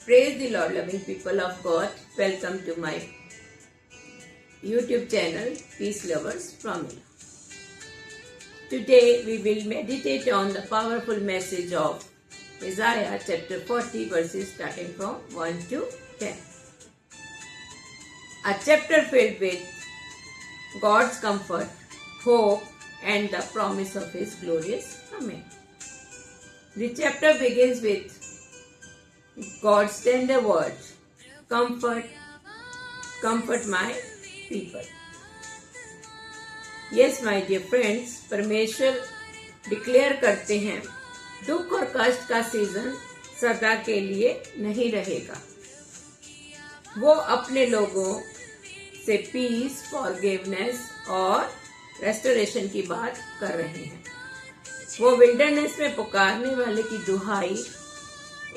Praise the Lord, loving people of God. Welcome to my YouTube channel, Peace Lovers Formula. Today we will meditate on the powerful message of Isaiah chapter 40 verses starting from 1 to 10. A chapter filled with God's comfort, hope and the promise of His glorious coming. The chapter begins with God's tender words, comfort my people. Yes, my dear friends, परमेश्वर declare करते हैं दुख और कष्ट का season सदा के लिए नहीं रहेगा। वो अपने लोगों से पीस, फॉरगिवनेस और रेस्टोरेशन की बात कर रहे हैं। वो विल्डरनेस में पुकारने वाले की दुहाई,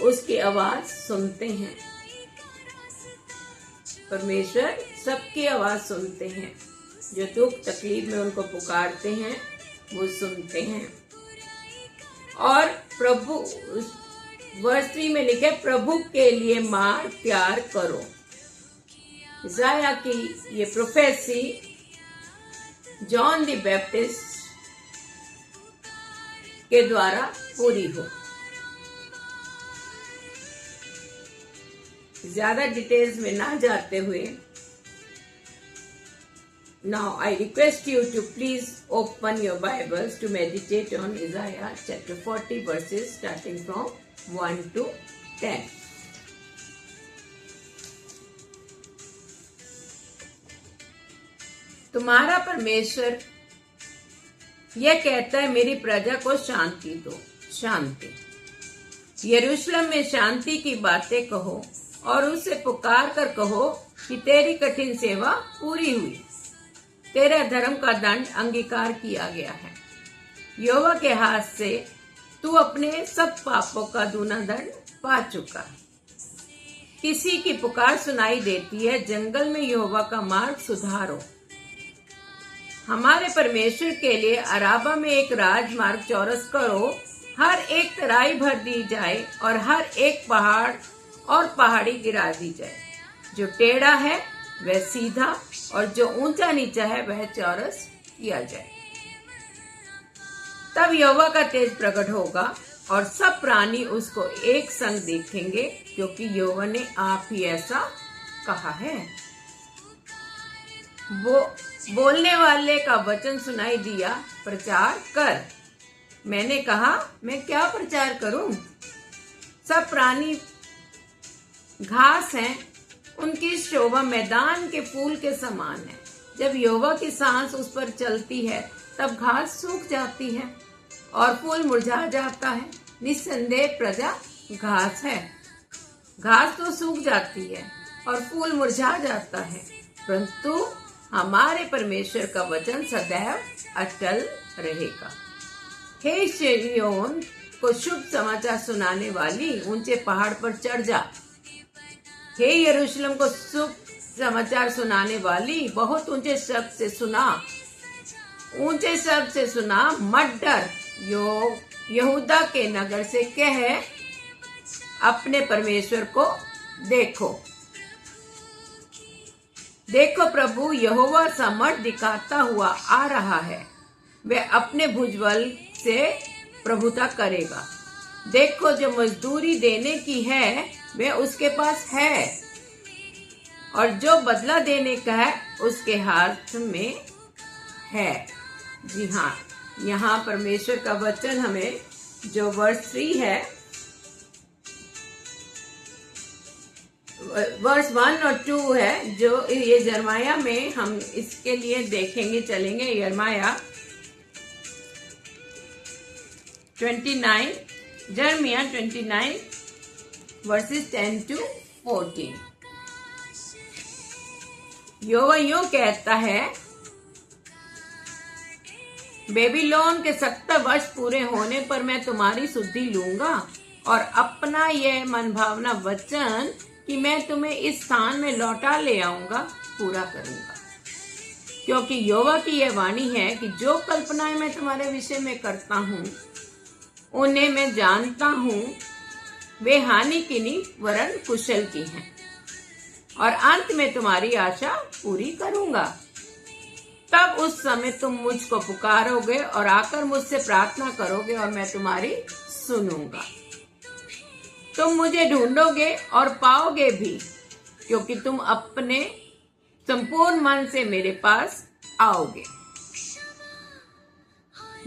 उसकी आवाज सुनते हैं। परमेश्वर सबकी आवाज सुनते हैं, जो दुख तकलीफ में उनको पुकारते हैं वो सुनते हैं। और प्रभु वर्स 3 में लिखे, प्रभु के लिए मार प्यार करो। इसाया की ये प्रोफेसी जॉन द बैप्टिस्ट के द्वारा पूरी हो। ज्यादा डिटेल्स में ना जाते हुए, now I request you to please open your Bibles to meditate on Isaiah chapter 40 verses starting from 1 to 10. तुम्हारा परमेश्वर यह कहता है, मेरी प्रजा को शांति दो, शांति। यरूशलेम में शांति की बातें कहो और उसे पुकार कर कहो कि तेरी कठिन सेवा पूरी हुई, तेरे धर्म का दंड अंगीकार किया गया है। यहोवा के हाथ से तू अपने सब पापों का दूना दंड पा चुका। किसी की पुकार सुनाई देती है, जंगल में यहोवा का मार्ग सुधारो। हमारे परमेश्वर के लिए अराबा में एक राजमार्ग चौरस करो, हर एक तराई भर दी जाए और हर एक पहाड़ और पहाड़ी गिरा दी जाए। जो टेढ़ा है वह सीधा और जो ऊंचा नीचा है वह चौरस किया जाए। तब यहोवा का तेज प्रकट होगा और सब प्राणी उसको एक संग देखेंगे, क्योंकि यहोवा ने आप ही ऐसा कहा है। वो बोलने वाले का वचन सुनाई दिया, प्रचार कर। मैंने कहा, मैं क्या प्रचार करूं? सब प्राणी घास हैं, उनकी शोभा मैदान के फूल के समान है। जब यहोवा की सांस उस पर चलती है तब घास सूख जाती है और फूल मुरझा जाता है। निस्संदेह प्रजा घास है, घास तो सूख जाती है और फूल मुरझा जाता है, परंतु हमारे परमेश्वर का वचन सदैव अटल रहेगा। हे सिय्योन को शुभ समाचार सुनाने वाली, ऊंचे पहाड़ पर चढ़ जा। हे यरूशलेम को शुभ समाचार सुनाने वाली, बहुत ऊंचे शब्द से सुना, ऊंचे शब्द से सुना, मत डर। यहूदा के नगर से कह, अपने परमेश्वर को देखो। देखो, प्रभु यहोवा सामर्थ दिखाता हुआ आ रहा है, वह अपने भुजबल से प्रभुता करेगा। देखो, जो मजदूरी देने की है वह उसके पास है, और जो बदला देने का है उसके हाथ में है। जी हाँ, यहाँ परमेश्वर का वचन हमें जो वर्स 3 है, वर्स 1 और 2 है, जो ये यिर्मयाह में हम इसके लिए देखेंगे, चलेंगे। यिर्मयाह 29, यिर्मयाह 29 वर्सेस 10 to 14। यहोवा यूं कहता है, बेबीलोन के 70 वर्ष पूरे होने पर मैं तुम्हारी सुधि लूंगा और अपना यह मनभावना वचन कि मैं तुम्हें इस स्थान में लौटा ले आऊंगा पूरा करूंगा। क्योंकि यहोवा की यह वाणी है कि जो कल्पनाएं मैं तुम्हारे विषय में करता हूँ उन्हें मैं जानता हूँ, वे हानि की नहीं वरन कुशल की हैं, और अंत में तुम्हारी आशा पूरी करूंगा। तब उस समय तुम मुझको पुकारोगे और आकर मुझसे प्रार्थना करोगे और मैं तुम्हारी सुनूंगा। तुम मुझे ढूंढोगे और पाओगे भी, क्योंकि तुम अपने संपूर्ण मन से मेरे पास आओगे।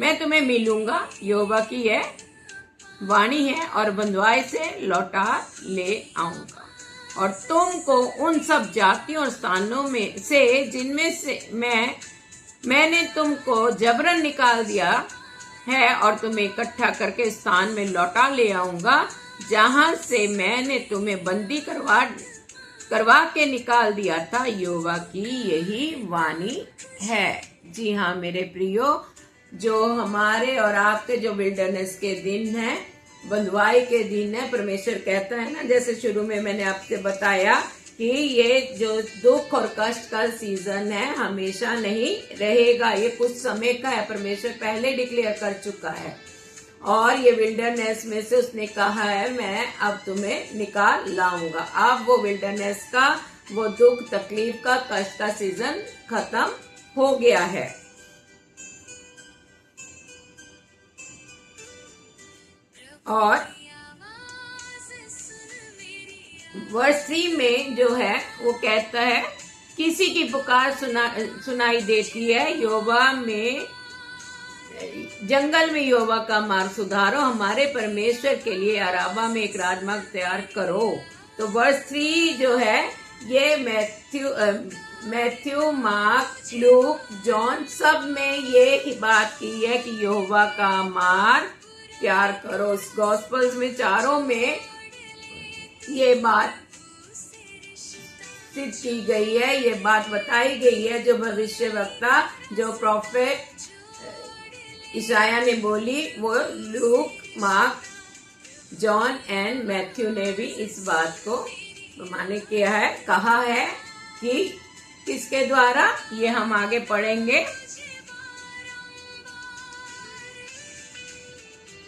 मैं तुम्हें मिलूंगा, यहोवा की यह वाणी है, और बंधुआई से लौटा ले आऊंगा। और तुमको उन सब जातियों और स्थानों में से जिनमें से मैंने तुमको जबरन निकाल दिया है, और तुम्हें इकट्ठा करके स्थान में लौटा ले आऊंगा जहां से मैंने तुम्हें बंदी करवा के निकाल दिया था। यहोवा की यही वाणी है। जी हाँ मेरे प्रियो, जो हमारे और आपके जो विल्डरनेस के दिन है, बंधुआई के दिन है, परमेश्वर कहता है ना, जैसे शुरू में मैंने आपसे बताया कि ये जो दुख और कष्ट का सीजन है हमेशा नहीं रहेगा, ये कुछ समय का है। परमेश्वर पहले डिक्लेयर कर चुका है, और ये विल्डरनेस में से उसने कहा है मैं अब तुम्हें निकाल लाऊंगा। अब वो विल्डरनेस का, वो दुख तकलीफ का, कष्ट का सीजन खत्म हो गया है। और वर्ष 3 में जो है वो कहता है, किसी की पुकार सुनाई देती है, यहोवा में जंगल में यहोवा का मार्ग सुधारो, हमारे परमेश्वर के लिए अराबा में एक राजमार्ग तैयार करो। तो वर्ष 3 जो है ये मैथ्यू, मार्क, लूक, जॉन सब में ये ही बात की है कि यहोवा का मार्ग तैयार करो। गॉस्पल्स में चारों में ये बात सिद्ध की गई है, ये बात बताई गई है, जो भविष्यवक्ता, जो प्रोफेट ईशाया ने बोली, वो look, mark, John and Matthew ने भी इस बात को माने किया है, कहा है कि किसके द्वारा, ये हम आगे पढ़ेंगे।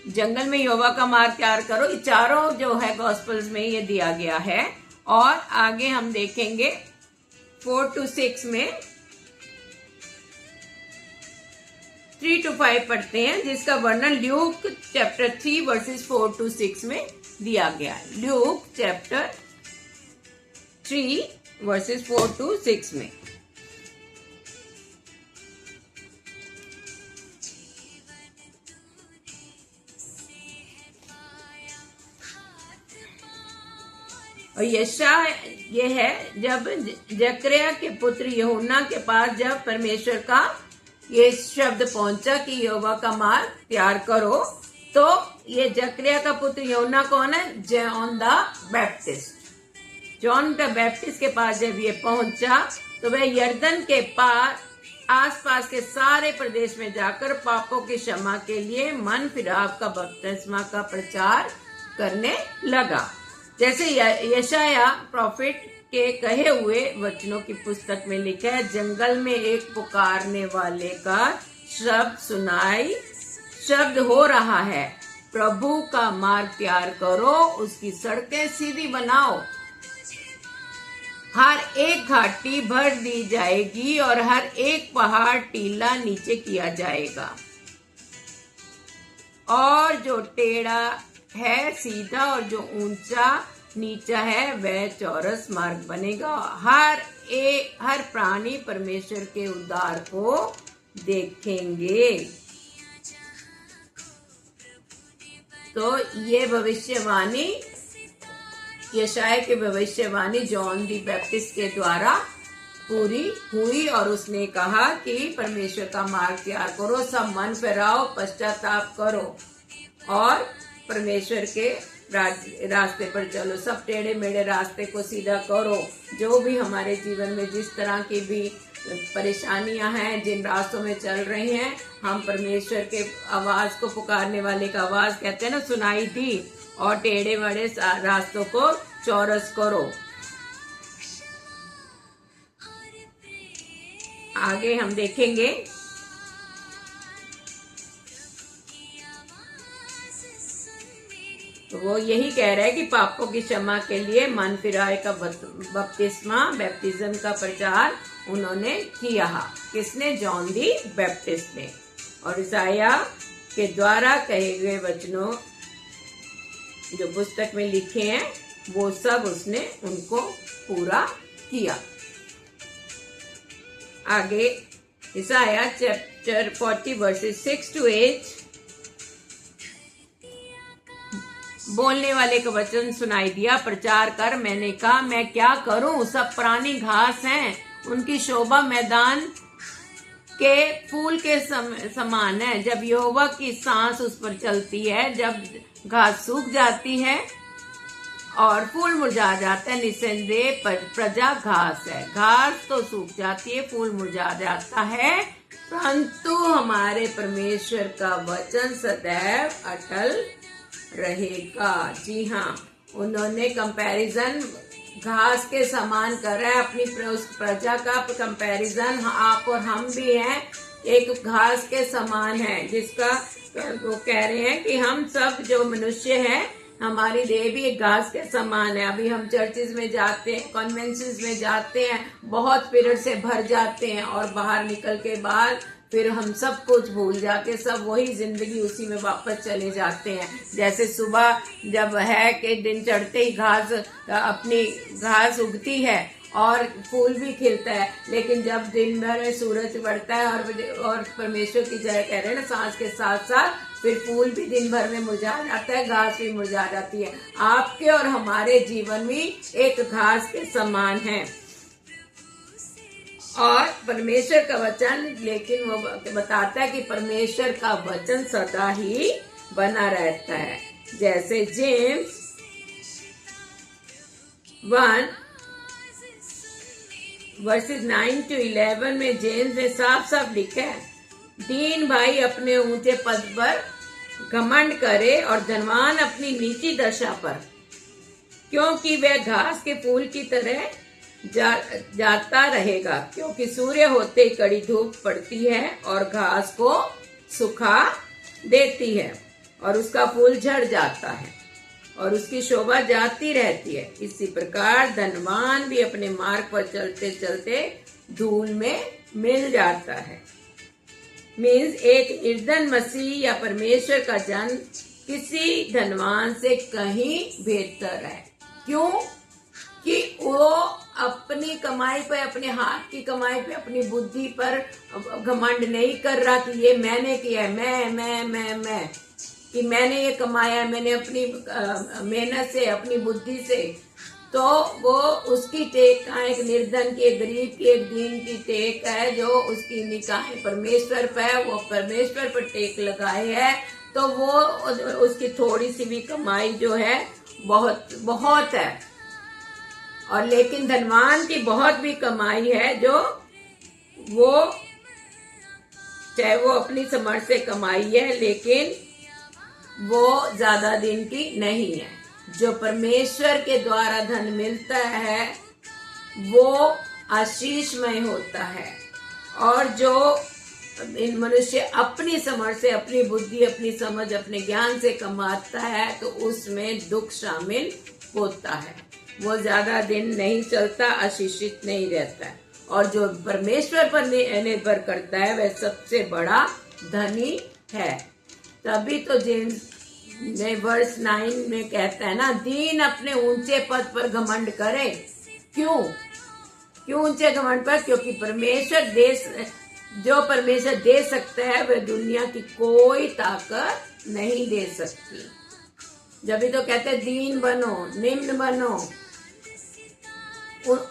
जंगल में यहोवा का मार्ग तैयार करो, ये चारों जो है गॉस्पल्स में ये दिया गया है। और आगे हम देखेंगे 4 to 6 में 3 to 5 पढ़ते हैं, जिसका वर्णन ल्यूक चैप्टर 3 वर्सेस 4 to 6 में दिया गया है। ल्यूक चैप्टर 3 वर्सेस 4 to 6 में। और यशा ये है, जब जकरिया के पुत्र यूहन्ना के पास जब परमेश्वर का ये शब्द पहुंचा कि यहोवा का मार्ग तैयार करो, तो ये जकरिया का पुत्र यूहन्ना कौन है? John the Baptist. John the Baptist के पास जब ये पहुंचा तो वह यरदन के पार आसपास के सारे प्रदेश में जाकर पापों की क्षमा के लिए मन फिराव का बपतिस्मा का प्रचार करने लगा। जैसे यशाया प्रॉफिट के कहे हुए वचनों की पुस्तक में लिखा है, जंगल में एक पुकारने वाले का शब्द हो रहा है, प्रभु का मार्ग तैयार करो, उसकी सड़कें सीधी बनाओ। हर एक घाटी भर दी जाएगी और हर एक पहाड़ टीला नीचे किया जाएगा, और जो टेढ़ा है सीधा और जो ऊंचा नीचा है वह चौरस मार्ग बनेगा। हर प्राणी परमेश्वर के उद्धार को देखेंगे। तो ये भविष्यवाणी, यशाया की भविष्यवाणी जॉन दी बैप्टिस्ट के द्वारा पूरी हुई, और उसने कहा कि परमेश्वर का मार्ग तैयार करो, सब मन फिराओ, पश्चाताप करो और परमेश्वर के रास्ते पर चलो, सब टेढ़े मेढ़े रास्ते को सीधा करो। जो भी हमारे जीवन में जिस तरह की भी परेशानियां हैं, जिन रास्तों में चल रही हैं, हम परमेश्वर के आवाज को, पुकारने वाले का आवाज कहते हैं ना, सुनाई दी, और टेढ़े मेढ़े रास्तों को चौरस करो। आगे हम देखेंगे तो वो यही कह रहा है कि पापों की क्षमा के लिए मन फिराए का बैप्टिज्म का प्रचार उन्होंने किया। किसने? जॉन दी बैप्टिस्ट ने। और ईसाया के द्वारा कहे गए वचनों जो पुस्तक में लिखे हैं वो सब उसने उनको पूरा किया। आगे ईसाया चैप्टर 40 वर्सेस 6 to 8। बोलने वाले का वचन सुनाई दिया, प्रचार कर। मैंने कहा मैं क्या करूं? सब पुरानी घास हैं, उनकी शोभा मैदान के फूल के समान है। जब यहोवा की सांस उस पर चलती है, जब घास सूख जाती है और फूल मुरझा जाता है, निसंदेह प्रजा घास है। घास तो सूख जाती है, फूल मुरझा जाता है, परंतु हमारे परमेश्वर का वचन सदैव अटल रहेगा। जी हाँ, उन्होंने कंपैरिजन घास के समान करा है अपनी प्रजा का कंपैरिजन। आप और हम भी हैं, एक घास के समान है, जिसका वो कह रहे हैं कि हम सब जो मनुष्य हैं, हमारी देह भी एक घास के समान है। अभी हम चर्चेज में जाते हैं, कन्वेंशंस में जाते हैं, बहुत पीरियड से भर जाते हैं और बाहर निकल के बाद फिर हम सब कुछ भूल जाके सब वही जिंदगी उसी में वापस चले जाते हैं। जैसे सुबह जब है कि दिन चढ़ते ही अपनी घास उगती है और फूल भी खिलता है, लेकिन जब दिन भर में सूरज बढ़ता है और परमेश्वर की जय कह रहे हैं ना, सांस के साथ साथ फिर फूल भी दिन भर में मुरझा जाता है, घास भी मुरझा जाती है। आपके और हमारे जीवन भी एक घास के समान है। और परमेश्वर का वचन, लेकिन वो बताता है कि परमेश्वर का वचन सदा ही बना रहता है। जैसे जेम्स 1 वर्सेस 9 to 11 में जेम्स ने साफ साफ लिखा है, दीन भाई अपने ऊंचे पद पर घमंड करे और धनवान अपनी नीची दशा पर, क्योंकि वह घास के फूल की तरह जाता रहेगा। क्योंकि सूर्य होते ही कड़ी धूप पड़ती है और घास को सुखा देती है और उसका फूल झड़ जाता है और उसकी शोभा जाती रहती है। इसी प्रकार धनवान भी अपने मार्ग पर चलते चलते धूल में मिल जाता है। मीन्स एक निर्धन मसीह या परमेश्वर का जन किसी धनवान से कहीं बेहतर है। क्यों? कि वो अपनी कमाई पे, अपने हाथ की कमाई पे, अपनी बुद्धि पर घमंड नहीं कर रहा कि ये मैंने किया है, मैं कि मैंने ये कमाया, मैंने अपनी मेहनत से, अपनी बुद्धि से। तो वो उसकी टेक का एक निर्धन की, एक गरीब की, एक दीन की टेक है, जो उसकी निगाहें परमेश्वर पर, वो परमेश्वर पर टेक लगाए है। तो वो उसकी थोड़ी सी भी कमाई जो है बहुत है। और लेकिन धनवान की बहुत भी कमाई है, जो वो चाहे वो अपनी समझ से कमाई है, लेकिन वो ज्यादा दिन की नहीं है। जो परमेश्वर के द्वारा धन मिलता है वो आशीषमय होता है, और जो इन मनुष्य अपनी समझ से, अपनी बुद्धि, अपनी समझ, अपने ज्ञान से कमाता है, तो उसमें दुख शामिल होता है। वो ज्यादा दिन नहीं चलता, आशीषित नहीं रहता है। और जो परमेश्वर पर निर्भर करता है वह सबसे बड़ा धनी है। तभी तो जेम्स ने वर्स 9 में कहता है ना, दीन अपने ऊंचे पद पर घमंड करे। क्यों ऊंचे घमंड पर? क्योंकि जो परमेश्वर दे सकता है वह दुनिया की कोई ताकत नहीं दे सकती। जब भी तो कहते हैं दीन बनो, निम्न बनो,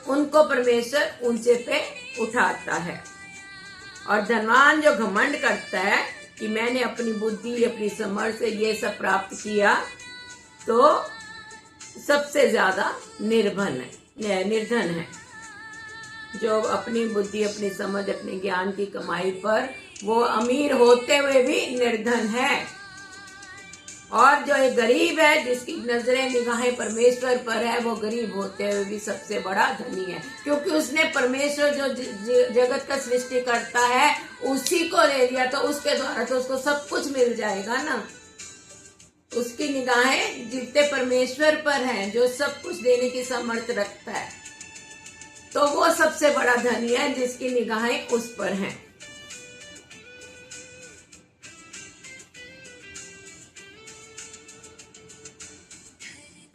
उनको परमेश्वर ऊंचे पे उठाता है। और धनवान जो घमंड करता है कि मैंने अपनी बुद्धि, अपनी समझ से ये सब प्राप्त किया, तो सबसे ज्यादा निर्धन है। जो अपनी बुद्धि, अपनी समझ, अपने ज्ञान की कमाई पर वो अमीर होते हुए भी निर्धन है। और जो एक गरीब है, जिसकी नजरें निगाहें परमेश्वर पर है, वो गरीब होते हुए भी सबसे बड़ा धनी है। क्योंकि उसने परमेश्वर जो जगत का सृष्टि करता है उसी को ले लिया, तो उसके द्वारा तो उसको सब कुछ मिल जाएगा ना। उसकी निगाहें जीते परमेश्वर पर हैं, जो सब कुछ देने की समर्थ रखता है। तो वो सबसे बड़ा धनी है जिसकी निगाहें उस पर हैं।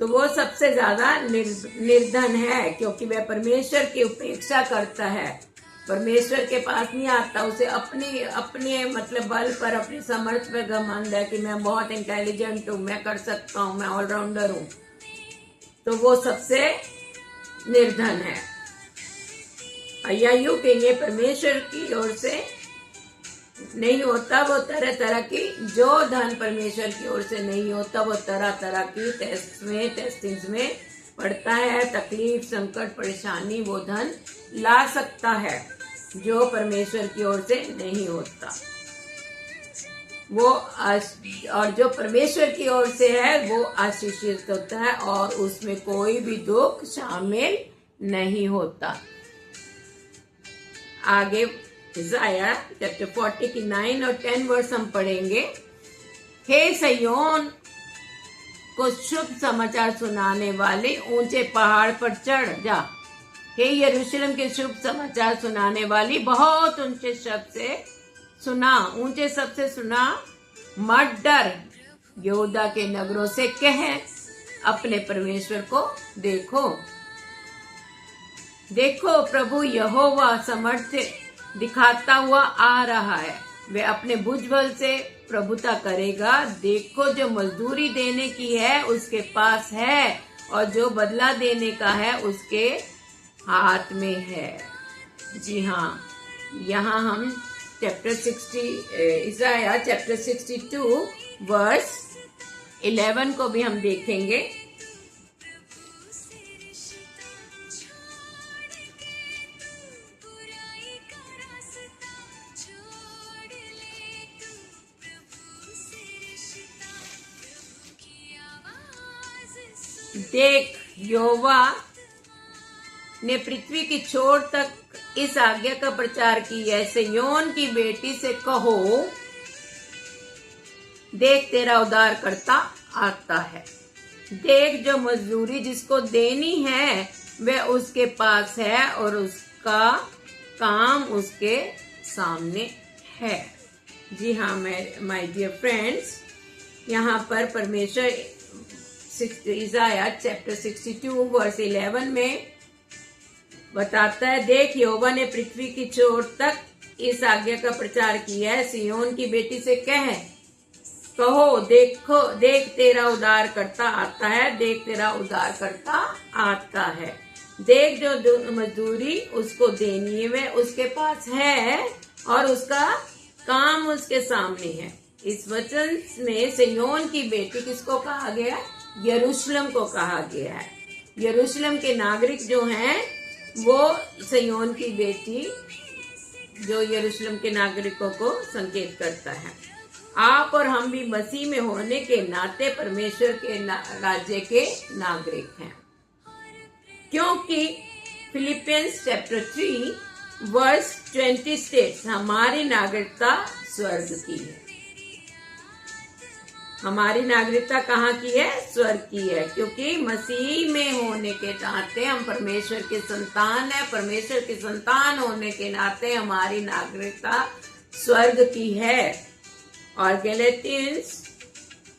तो वो सबसे ज्यादा निर्धन है, क्योंकि वह परमेश्वर की उपेक्षा करता है, परमेश्वर के पास नहीं आता। उसे अपने मतलब बल पर, अपनी समर्थ पे घमंड है कि मैं बहुत इंटेलिजेंट हूँ, मैं कर सकता हूँ, मैं ऑलराउंडर हूँ। तो वो सबसे निर्धन है। या यूं कहेंगे, परमेश्वर की ओर से नहीं होता वो तरह तरह की, जो धन परमेश्वर की ओर से नहीं होता वो तरह तरह की टेस्टिंग्स में पड़ता है। तकलीफ, संकट, परेशानी वो धन ला सकता है जो परमेश्वर की ओर से नहीं होता। वो और जो परमेश्वर की ओर से है वो आशीषित होता है और उसमें कोई भी दुख शामिल नहीं होता। आगे इज़ाया चैप्टर 40 की 9 और 10 वर्स हम पढ़ेंगे। हे सिय्योन को शुभ समाचार सुनाने वाले, ऊंचे पहाड़ पर चढ़ जा। हे यरूशलेम के शुभ समाचार सुनाने वाली, बहुत ऊंचे शब्द से सुना, ऊंचे शब्द से सुना, मत डर। यहूदा के नगरों से कह, अपने परमेश्वर को देखो। देखो, प्रभु यहोवा सामर्थ्य दिखाता हुआ आ रहा है, वह अपने भुजबल से प्रभुता करेगा। देखो, जो मजदूरी देने की है उसके पास है, और जो बदला देने का है उसके हाथ में है। जी हाँ, यहाँ हम चैप्टर 60 इज़ाया चैप्टर 62 वर्स 11 को भी हम देखेंगे। देख, यहोवा ने पृथ्वी की छोर तक इस आज्ञा का प्रचार किया है, सिय्योन की बेटी से कहो, देख तेरा उद्धार करता आता है। देख, जो मजदूरी जिसको देनी है वह उसके पास है और उसका काम उसके सामने है। जी हाँ माय डियर फ्रेंड्स, यहाँ पर परमेश्वर इज़ाया चैप्टर 62 वर्स 11 में बताता है, देख, यहोवा ने पृथ्वी की छोर तक इस आज्ञा का प्रचार किया है, सिय्योन की बेटी से कहो, देखो, देख तेरा उद्धार करता आता है, देख तेरा उद्धार करता आता है। देख, जो मजदूरी उसको देनी है वह उसके पास है और उसका काम उसके सामने है। इस वचन में सिय्योन की बेटी किसको कहा गया? यरूशलेम को कहा गया है। यरूशलेम के नागरिक जो हैं वो सिय्योन की बेटी, जो यरूशलेम के नागरिकों को संकेत करता है। आप और हम भी मसीह में होने के नाते परमेश्वर के राज्य के नागरिक हैं, क्योंकि फिलिपियंस चैप्टर 3 वर्स 20 स्टेट्स, हमारी नागरिकता स्वर्ग की है। हमारी नागरिकता कहाँ की है? स्वर्ग की है, क्योंकि मसीह में होने के नाते हम परमेश्वर के संतान हैं। परमेश्वर के संतान होने के नाते हमारी नागरिकता स्वर्ग की है। और गैलेटियंस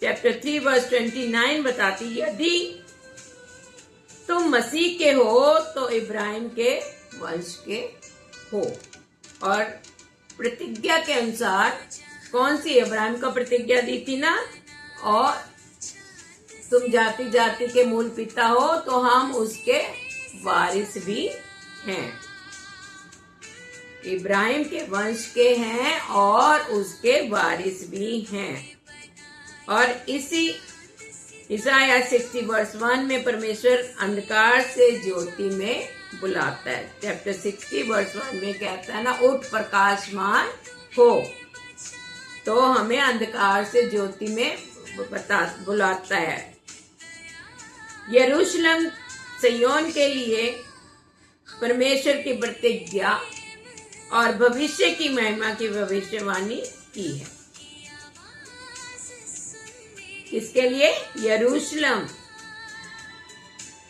चैप्टर 3 वर्स 29 बताती, यदि तुम मसीह के हो तो इब्राहिम के वंश के हो। और प्रतिज्ञा के अनुसार, कौन सी? इब्राहिम को प्रतिज्ञा दी थी ना, और तुम जाति जाति के मूल पिता हो, तो हम उसके वारिस भी हैं। इब्राहिम के वंश के हैं और उसके वारिस भी हैं। और इसी इज़ाया 60 वर्स 1 में परमेश्वर अंधकार से ज्योति में बुलाता है। चैप्टर 60 वर्स 1 में कहता है ना, उठ प्रकाशमान हो। तो हमें अंधकार से ज्योति में बुलाता है। यरूशलेम सिय्योन के लिए परमेश्वर की प्रतिज्ञा और भविष्य की महिमा की भविष्यवाणी की है। किसके लिए? यरूशलेम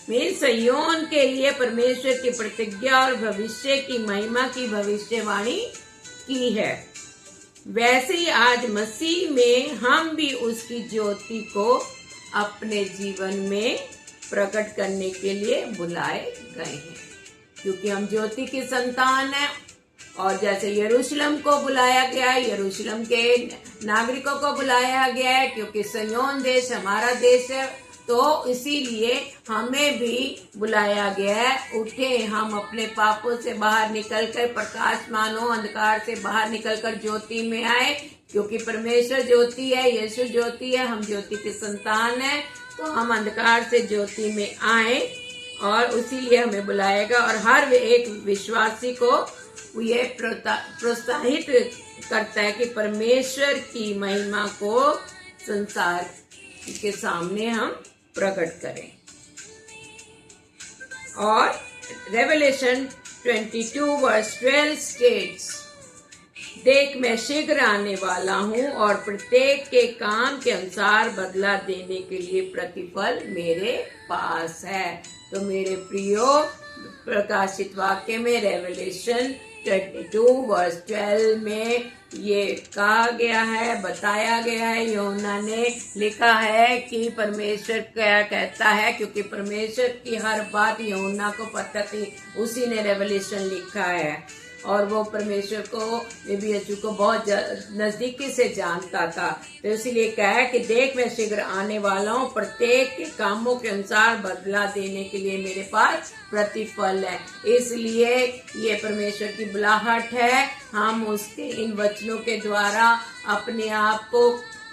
में सिय्योन के लिए परमेश्वर की प्रतिज्ञा और भविष्य की महिमा की भविष्यवाणी की है। वैसे ही आज मसीह में हम भी उसकी ज्योति को अपने जीवन में प्रकट करने के लिए बुलाए गए हैं, क्योंकि हम ज्योति की संतान हैं। और जैसे यरूशलेम को बुलाया गया है, यरूशलेम के नागरिकों को बुलाया गया है, क्योंकि सिय्योन देश हमारा देश है, तो इसीलिए हमें भी बुलाया गया है। उठे, हम अपने पापों से बाहर निकलकर प्रकाशमान हो, अंधकार से बाहर निकलकर ज्योति में आए, क्योंकि परमेश्वर ज्योति है, यीशु ज्योति है, हम ज्योति के संतान हैं। तो हम अंधकार से ज्योति में आए और इसीलिए हमें बुलाएगा। और हर एक विश्वासी को ये प्रोत्साहित करता है कि परमेश्वर की महिमा को संसार के सामने हम प्रकट करें। और रेवलेशन 22:12 स्टेट्स, देख मैं शीघ्र आने वाला हूँ और प्रत्येक के काम के अनुसार बदला देने के लिए प्रतिफल मेरे पास है। तो मेरे प्रियो, प्रकाशित वाक्य में रेवलेशन 22:12 में ये कहा गया है, बताया गया है, यूहन्ना ने लिखा है कि परमेश्वर क्या कहता है, क्योंकि परमेश्वर की हर बात यूहन्ना को पता थी, उसी ने रेवलेशन लिखा है। और वो परमेश्वर को, नबी यीशु को बहुत नजदीकी से जानता था। तो इसीलिए कहा है कि देख मैं शीघ्र आने वाला हूँ, प्रत्येक के कामों के अनुसार बदला देने के लिए मेरे पास प्रतिफल है। इसलिए ये परमेश्वर की बुलाहट है। हम उसके इन वचनों के द्वारा अपने आप को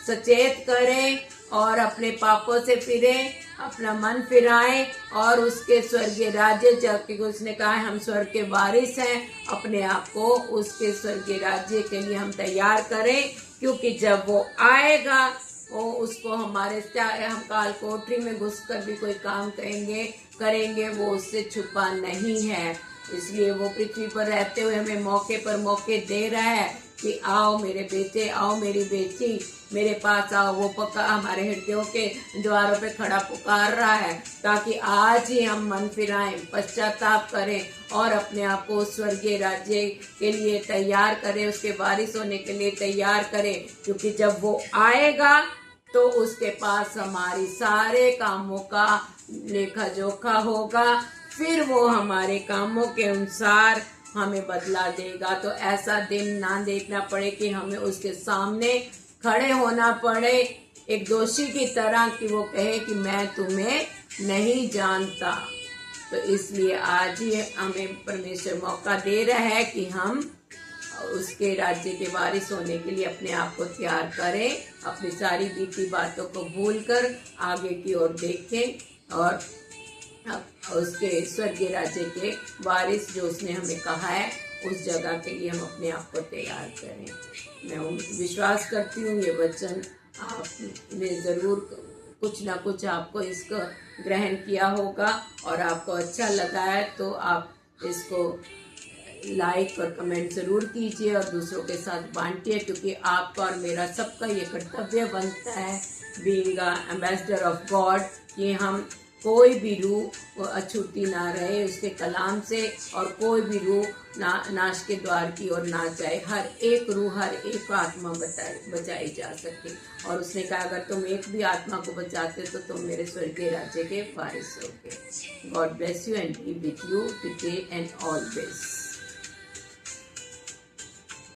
सचेत करें और अपने पापों से फिरें, अपना मन फिराएं और उसके स्वर्गीय राज्य, जबकि उसने कहा है हम स्वर्ग के वारिस हैं, अपने आप को उसके स्वर्गीय राज्य के लिए हम तैयार करें, क्योंकि जब वो आएगा वो उसको हमारे, चाहे हम काल कोठरी में घुसकर भी कोई काम करेंगे वो उससे छुपा नहीं है। इसलिए वो पृथ्वी पर रहते हुए हमें मौके पर मौके दे रहा है कि आओ मेरे बेटे, आओ मेरी बेटी, मेरे पास आओ। वो पक्का हमारे हृदयों के द्वारों पे खड़ा पुकार रहा है, ताकि आज ही हम मन फिराएं, पश्चाताप करें और अपने आप को स्वर्गीय राज्य के लिए तैयार करें, उसके वारिस होने के लिए तैयार करें। क्योंकि जब वो आएगा तो उसके पास हमारी सारे कामों का लेखा जोखा होगा, फिर वो हमारे कामों के अनुसार हमें बदला देगा। तो ऐसा दिन ना देखना पड़े कि हमें उसके सामने खड़े होना पड़े एक दोषी की तरह, कि वो कहे कि मैं तुम्हें नहीं जानता। तो इसलिए आज ही हमें परमेश्वर मौका दे रहा है कि हम उसके राज्य के वारिस होने के लिए अपने आप को तैयार करें, अपनी सारी बीती बातों को भूलकर आगे की ओर देखें और उसके स्वर्गीय राज्य के वारिस जो उसने हमें कहा है उस जगह के लिए हम अपने आप को तैयार करें। मैं विश्वास करती हूँ ये वचन आपने ज़रूर कुछ ना कुछ आपको इसको ग्रहण किया होगा और आपको अच्छा लगा है तो आप इसको लाइक और कमेंट ज़रूर कीजिए और दूसरों के साथ बांटिए, क्योंकि आपका और मेरा सबका ये कर्तव्य बनता है बीइंग एम्बेसडर ऑफ गॉड कि हम कोई भी रूह अछूती ना रहे उसके कलाम से और कोई भी रूह नाश के द्वार की ओर ना जाए। हर एक रूह, हर एक आत्मा बचाई जा सके। और उसने कहा अगर तुम एक भी आत्मा को बचाते तो तुम मेरे स्वर्गीय राज्य के वारिस होगे। God bless you and B with you today and always.